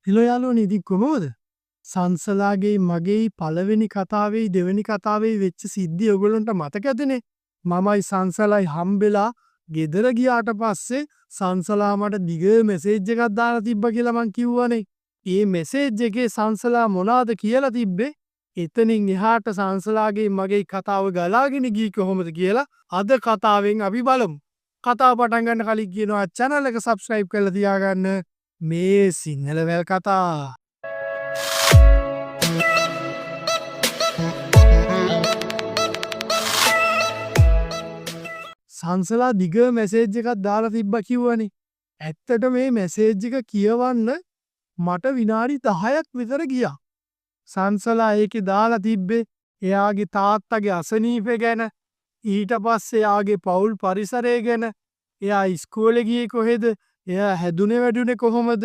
Hello යාළුවනේ ඉතින් කොහොමද? සංසලාගේ මගේ පළවෙනි කතාවේ දෙවෙනි කතාවේ වෙච්ච සිද්ධිය ඔයගොල්ලන්ට මතක ඇතිනේ. මමයි සංසලයි හම්බෙලා ගෙදර ගියාට පස්සේ සංසලා මට දිග මෙසේජ් එකක් දාලා තිබ්බ කියලා මං කිව්වනේ. ඒ මෙසේජ් එකේ සංසලා මොනවද කියලා තිබ්බේ? එතනින් එහාට සංසලාගේ මගේ කතාව ගලාගෙන ගියේ කොහොමද කියලා අද කතාවෙන් අපි බලමු. කතාව පටන් ගන්න කලින් කියනවා channel එක subscribe කරලා තියාගන්න. මේ සිංහල වැල් කතා. සංසලා දිග මැසේජ් එකක් දාලා තිබ්බ කිව්වනේ. ඇත්තට මේ මැසේජ් එක කියවන්න මට විනාඩි 10ක් විතර ගියා. සංසලා ඒකේ දාලා තිබ්බේ එයාගේ තාත්තගේ අසනීපය ගැන, ඊට පස්සේ එයාගේ පවුල් පරිසරය ගැන, එයා ඉස්කෝලේ ගියේ කොහෙද, එයා හැදුනේ වැඩුනේ කොහොමද,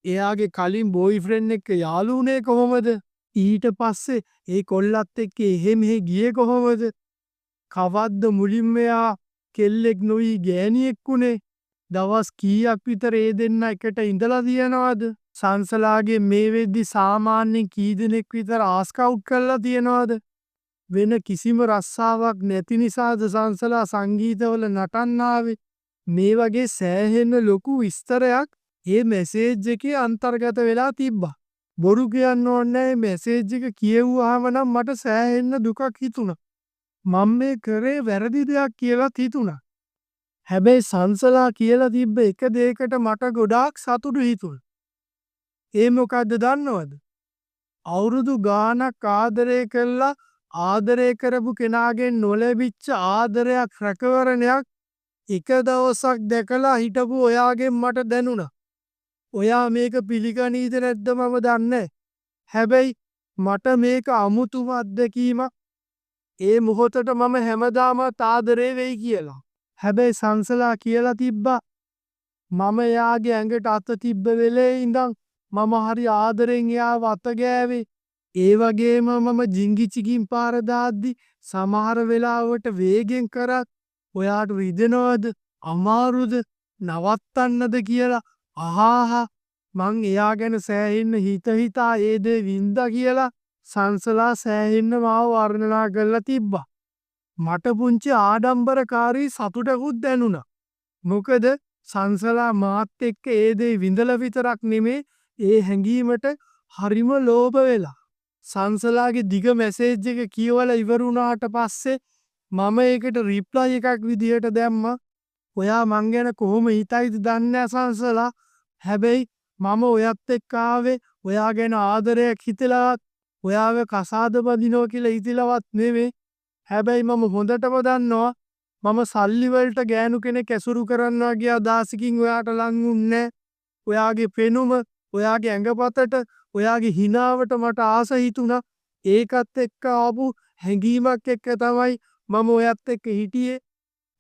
එයාගේ කලින් බොයිෆ්‍රෙන්ඩ් එක්ක යාළු වුණේ කොහොමද, ඊට පස්සේ ඒ කොල්ලත් එක්ක එහෙ මෙහෙ ගියේ කොහොමද, කවද්ද මුලින්ම එයා කෙල්ලෙක් නොවී ගෑණියෙක් වුණේ, දවස් කීයක් විතර ඒ දෙන්න එකට ඉඳලා තියෙනවද, සංසලාගේ මේ වෙද්දි සාමාන්‍යයෙන් කී දෙනෙක් විතර ආස්කවුට් කරලා තියෙනවද, වෙන කිසිම රස්සාවක් නැති නිසාද සංසලා සංගීතවල නටන්න ආවේ, මේ වගේ සෑහෙන ලොකු විස්තරයක් ඒ මැසේජ් එකේ අන්තර්ගත වෙලා තිබ්බා. බොරු කියන්න ඕනේ නැහැ, මැසේජ් එක කියෙව්වහම නම් මට සෑහෙන්න දුකක් හිතුණා. මම මේ කරේ වැරදි දෙයක් කියලාත් හිතුණා. හැබැයි සංසලා කියලා තිබ්බ එක දෙයකට මට ගොඩාක් සතුටු හිතුණා. ඒ මොකද්ද දන්නවද? අවුරුදු ගාණක් ආදරය කළා, ආදරය කරපු කෙනාගෙන් නොලැබිච්ච ආදරයක්, රැකවරණයක් එක දවසක් දැකලා හිටපු ඔයාගෙන් මට දැනුණා. ඔයා මේක පිළිගනීද නැද්ද මම දන්නේ. හැබැයි මට මේක අමුතුම අත්දැකීමක්. ඒ මොහොතට මම හැමදාමත් ආදරේ වෙයි කියලා. හැබැයි සංසලා කියලා තිබ්බා මම එයාගේ ඇඟට අත තිබ්බ වෙලේ ඉඳන් මම හරි ආදරෙන් එයාව අත ගෑවේ. ඒ වගේම මම ජිංගිචිකින් පාර දාද්දි සමහර වෙලාවට වේගෙන් කරත් ඔයාට රිදෙනවද, අමාරුද, නවත්තන්නද කියලා අහහා මං එයා ගැන සෑහෙන්න හිත හිතා ඒ දේ වින්දා කියලා සංසලා සෑහෙන්න මාව වර්ණනා කරලා තිබ්බා. මට පුංචි ආඩම්බරකාරී සතුටකුත් දැනුණා. මොකද සංසලා මාත් එක්ක ඒ දේ විඳලා විතරක් නෙමේ ඒ හැඟීමට හරිම ලෝභ වෙලා. සංසලාගේ දිග මැසේජ් එක කියවලා ඉවර වුණාට පස්සේ මම ඒකට රිප්ලයි එකක් විදියට දැම්මා. ඔයා මං ගැන කොහොම හිතයිද දන්නේ නැහැ සංසලා. හැබැයි මම ඔයත් එක්ක ආවේ ඔයා ගැන ආදරයක් හිතලවත්, ඔයාව කසාද බඳිනවා කියලා හිතලවත් නෙමෙයි. හැබැයි මම හොඳටම දන්නවා මම සල්ලි වලට ගෑනු කෙනෙක් ඇසුරු කරනවා ගියා දාසිකින් ඔයාට ලං වුන්නේ. ඔයාගේ පෙනුම, ඔයාගේ ඇඟපතට, ඔයාගේ හිනාවට මට ආස හිතුණා. ඒකත් එක්ක ආපු හැඟීමක් එක්ක තමයි මම ඔයත් එක්ක හිටියේ.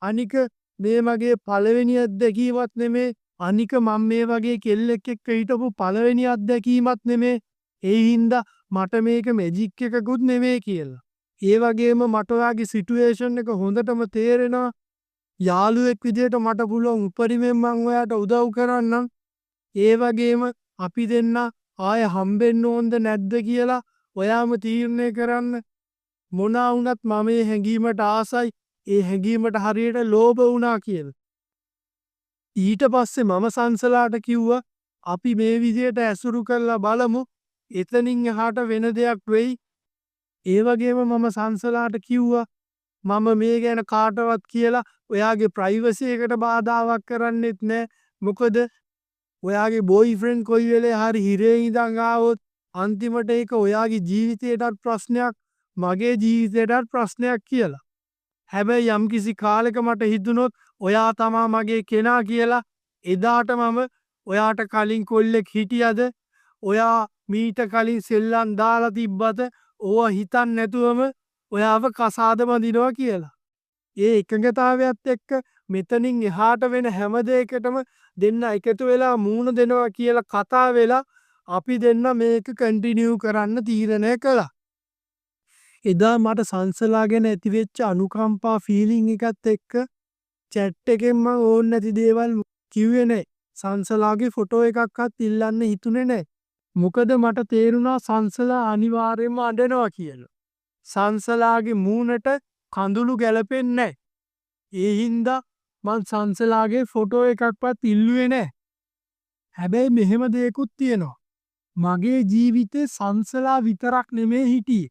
අනික මේ මගේ පළවෙනි අත්දැකීමක් නෙමේ. අනික මම මේ වගේ කෙල්ලෙක් එක්ක හිටපු පළවෙනි අත්දැකීමක් නෙමේ. ඒ හින්දා මට මේක මැජික් එකකුත් නෙමේ කියලා. ඒ වගේම මට ඔයාගේ සිටුේෂන් එක හොඳටම තේරෙනවා. යාළුවෙක් විදියට මට පුළුවන් උපරිමයෙන් මං ඔයාට උදව් කරන්නම්. ඒ වගේම අපි දෙන්න ආය හම්බෙන්න ඕනද නැද්ද කියලා ඔයාම තීරණය කරන්න. මොනා වුණත් මම මේ හැඟීමට ආසයි. ඒ හැඟීමට හරියට ලෝභ වුණා කියලා. ඊට පස්සේ මම සංසලාට කිව්වා අපි මේ විදියට ඇසුරු කරලා බලමු. එතනින් එහාට වෙන දෙයක් වෙයි. ඒ වගේම මම සංසලාට කිව්වා මම මේ ගැන කාටවත් කියලා ඔයාගේ ප්‍රයිවසි එකට බාධාවක් කරන්නෙත් නෑ. මොකද ඔයාගේ බොයිෆ්‍රෙන්ඩ් කොයි වෙලේ හරි හිරේ ඉඳන් ආවොත් අන්තිමට ඒක ඔයාගේ ජීවිතයටත් ප්‍රශ්නයක්, මගේ ජීවිතයටත් ප්‍රශ්නයක් කියලා. හැබැයි යම්කිසි කාලෙක මට හිතුනොත් ඔයා තමා මගේ කෙනා කියලා, එදාට මම ඔයාට කලින් කොල්ලෙක් හිටියද, ඔයා මීට කලින් සෙල්ලම් දාලා තිබ්බද, ඕවා හිතන් නැතුවම ඔයාව කසාද බඳිනවා කියලා. ඒ එකඟතාවයත් එක්ක මෙතනින් එහාට වෙන හැම දෙයකටම දෙන්න එකතු වෙලා මූණ දෙනවා කියලා කතා වෙලා අපි දෙන්න මේක කන්ටිනියු කරන්න තීරණය කළා. එදා මට සංසලා ගැන ඇතිවෙච්ච අනුකම්පා ෆීලිං එකත් එක්ක චැට් එකෙන් මං ඕන නැති දේවල් කිව්වේ නැහැ. සංසලාගේ ෆොටෝ එකක්වත් ඉල්ලන්න හිතුනේ නැහැ. මොකද මට තේරුණා සංසලා අනිවාර්යයෙන්ම අඬනවා කියලා. සංසලාගේ මූණට කඳුළු ගැලපෙන්නේ නැහැ. ඒ හින්දා මං සංසලාගේ ෆොටෝ එකක්වත් ඉල්ලුවේ නැහැ. හැබැයි මෙහෙම දෙයක්ත් තියෙනවා. මගේ ජීවිතේ සංසලා විතරක් නෙමේ හිටියේ.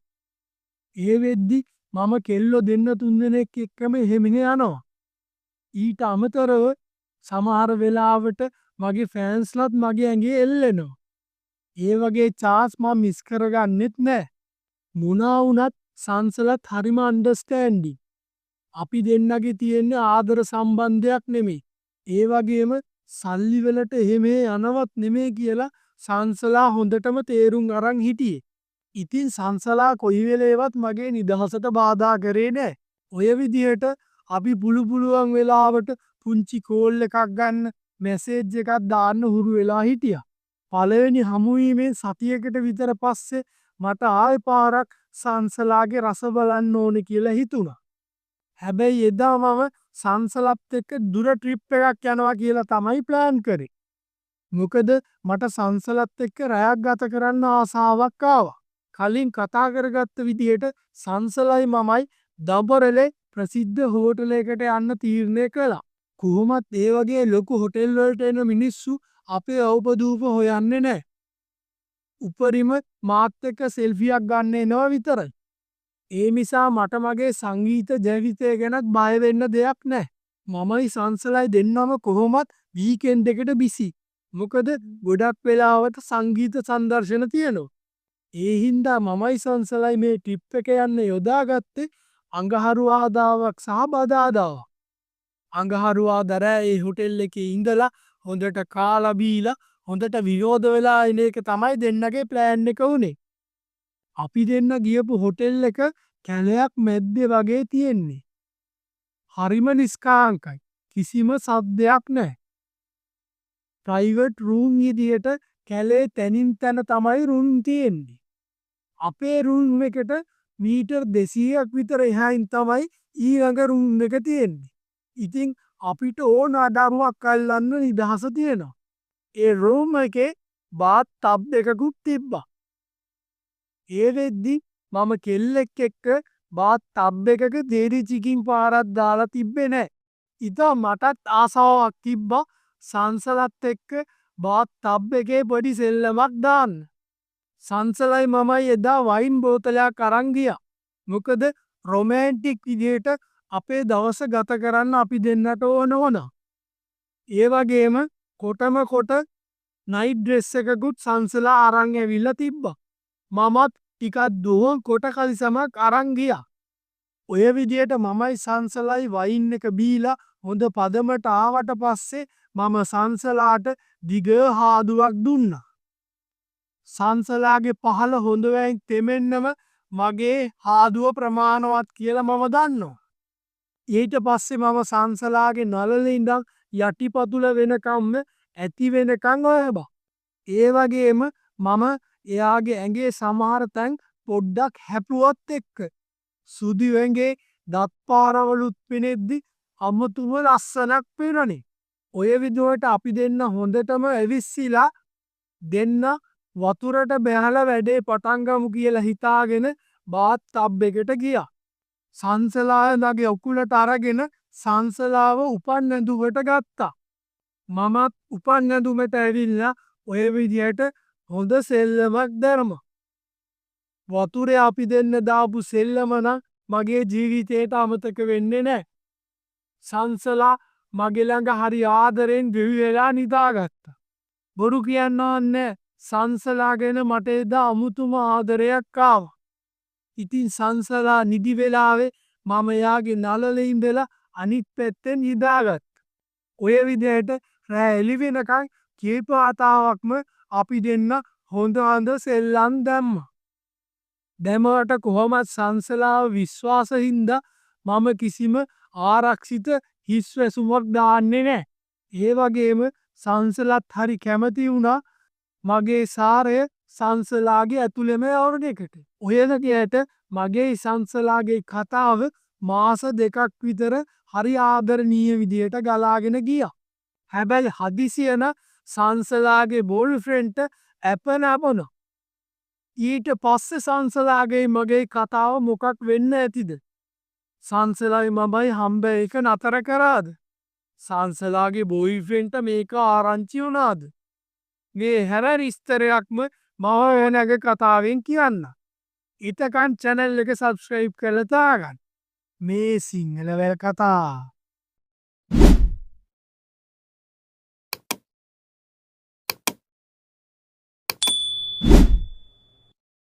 ඒ වෙද්දි මම කෙල්ලෝ දෙන්න තුන්දෙනෙක් එක්කම එහෙම යනවා. ඊට අමතරව සමහර වෙලාවට මගේ ෆෑන්ස්ලත් මගේ ඇඟේ එල්ලෙනවා. ඒ වගේ චාන්ස් මම මිස් කරගන්නෙත් නෑ. මොනා වුණත් සංසලත් හරිම අන්ඩර්ස්ටෑන්ඩින්. අපි දෙන්නගේ තියෙන ආදර සම්බන්ධයක් නෙමෙයි. ඒ වගේම සල්ලි වලට එහෙම යනවත් නෙමෙයි කියලා සංසලා හොඳටම තේරුම් අරන් හිටියේ. ඉතින් සංසලා කොයි වෙලේවත් මගේ නිදහසට බාධා කරේ නෑ. ඔය විදිහට අපි පුළුවන් වෙලාවට පුංචි කෝල් එකක් ගන්න මැසේජ් එකක් දාන්න හුරු වෙලා හිටියා. පළවෙනි හමුවීමේ සතියකට විතර පස්සේ මට ආයෙ පාරක් සංසලාගේ රස බලන්න ඕනේ කියලා හිතුණා. හැබැයි එදා මම සංසලත් එක්ක දුර ට්‍රිප් එකක් යනවා කියලා තමයි ප්ලෑන් කරේ. මොකද මට සංසලත් එක්ක රැයක් ගත කරන්න ආසාවක් ආවා. කලින් කතා කරගත්ත විදිහට සංසලයි මමයි දඹරලේ ප්‍රසිද්ධ හෝටලයකට යන්න තීරණය කළා. කොහොමත් ඒ වගේ ලොකු හොටෙල් වලට එන මිනිස්සු අපේ අවබෝධූප හොයන්නේ නැහැ. උපරිම මාත් එක්ක සෙල්ෆියක් ගන්න එනවා විතරයි. ඒ නිසා මට මගේ සංගීත ජීවිතය ගැනත් බය වෙන්න දෙයක් නැහැ. මමයි සංසලයි දෙන්නම කොහොමත් වීකෙන්ඩ් එකට බිසි. මොකද ගොඩක් වෙලාවට සංගීත සංදර්ශන තියෙනවා. ඒ හින්දා මමයි සංසලයි මේ ට්‍රිප් එක යන්න යොදාගත්තේ අඟහරුවාදාවක් සහ බදාදාවක්. අඟහරුවාදා රෑ ඒ හොටෙල් එකේ ඉඳලා හොඳට කාලා බීලා හොඳට විනෝද වෙලා එන එක තමයි දෙන්නගේ ප්ලෑන් එක උනේ. අපි දෙන්න ගියපු හොටෙල් එක කැලයක් මැද්දේ වගේ තියෙන්නේ. හරිම නිස්කාංකයි. කිසිම සද්දයක් නැහැ. ප්‍රයිවට් රූම් විදියට කැලේ තැනින් තැන තමයි රුම් තියෙන්නේ. අපේ රුම් එකට මීටර් 200ක් විතර එහායින් තමයි ඊළඟ රුම් එක තියෙන්නේ. ඉතින් අපිට ඕන අඩරුවක් අල්ලන්න නිදහස තියෙනවා. ඒ රූම් එකේ බාත් ටබ් එකකුත් තිබ්බා. ඒ වෙද්දි මම කෙල්ලෙක් එක්ක බාත් ටබ් එකක දේරි චිකින් පාරක් දාලා තිබ්බේ නැහැ. ඉතින් මටත් ආසාවක් තිබ්බා සංසලත් එක්ක බාත් ටබ් එකේ පොඩි සෙල්ලමක් දාන්න. සංසලයි මමයි එදා වයින් බෝතලයක් අරන් ගියා. මොකද රොමෑන්ටික් විදියට අපේ දවස ගත කරන්න අපි දෙන්නට ඕන. ඒ වගේම කොටම කොට නයිට් ඩ්‍රෙස් එකකුත් සංසලා අරන් ඇවිල්ලා තිබ්බා. මමත් ටිකක් දුවම් කොට කලිසමක් අරන් ගියා. ඔය විදියට මමයි සංසලයි වයින් එක බීලා හොඳ පදමට ආවට පස්සේ මම සංසලාට දිග හාදුවක් දුන්නා. සංසලාගේ පහළ හොඳ වැයින් තෙමෙන්නම මගේ හාදුව ප්‍රමාණවත් කියලා මම දන්නවා. ඊට පස්සේ මම සංසලාගේ නළලේ ඉඳන් යටිපතුල වෙනකම්ම ඇති වෙනකන් ඔයබා. ඒ වගේම මම එයාගේ ඇඟේ සමහර තැන් පොඩ්ඩක් හැපුවත් එක්ක සුදු ඇඟේ දත් පාරවලුත් පෙනෙද්දි අමුතුම ලස්සනක් පෙනුනේ. ඔය විදිහට අපි දෙන්න හොඳටම ඇවිස්සීලා දෙන්න වතුරට බැහැලා වැඩේ පටන් ගමු කියලා හිතාගෙන බාත් ටබ් එකට ගියා. සංසලාගේ උකුලට අරගෙන සංසලාව උපන් ඇඳුමට ගත්තා. මමත් උපන් ඇඳුමට ඇවිල්ලා ඔය විදිහට හොඳ සෙල්ලමක් දැම්මා. වතුරේ අපි දෙන්න දාපු සෙල්ලම නම් මගේ ජීවිතේට අමතක වෙන්නේ නැහැ. සංසලා මගේ ළඟ හරි ආදරෙන් දෙවි වෙලා නිදාගත්තා. බොරු කියන්නවන්නේ සංසලා ගැන මට එදා අමුතුම ආදරයක් ආවා. ඉතින් සංසලා නිදි වෙලාවේ මම එයාගේ නළලේ ඉඳලා අනිත් පැත්තෙන් නිදාගත්තා. ඔය විදිහට රෑ එළි වෙනකන් කීප වතාවක්ම අපි දෙන්න හොඳ සෙල්ලම් දැම්මා. දැමවට කොහොමත් සංසලාව විශ්වාසින්ද මම කිසිම ආරක්ෂිත හිස් වැසුමක් දාන්නේ නැහැ. ඒ වගේම සංසලත් හරි කැමති වුණා මගේ සාරය සංසලාගේ ඇතුළෙම යවන එකට. ඔයලට මගේ සංසලාගේ කතාව මාස 2ක් විතර හරි ආදරණීය විදියට ගලාගෙන ගියා. හැබැයි හදිසියන සංසලාගේ බෝල් ෆ්‍රෙන්ඩ්ට ඇප නැපන. ඊට පස්සෙ සංසලාගේ මගේ කතාව මොකක් වෙන්න ඇතිද. සංසලයි මබයි හම්බ එක නතර කරාද. සංසලාගේ බොයිෆෙන්ට මේක ආරංචි වුණාද. මේ හැර විස්තරයක්ම මව නැග කතාවෙන් කියන්න. ඉතකන් චැනල් එක සබස්ක්‍රයිබ් කළතාගන්න. මේ සිංහලවැල් කතා.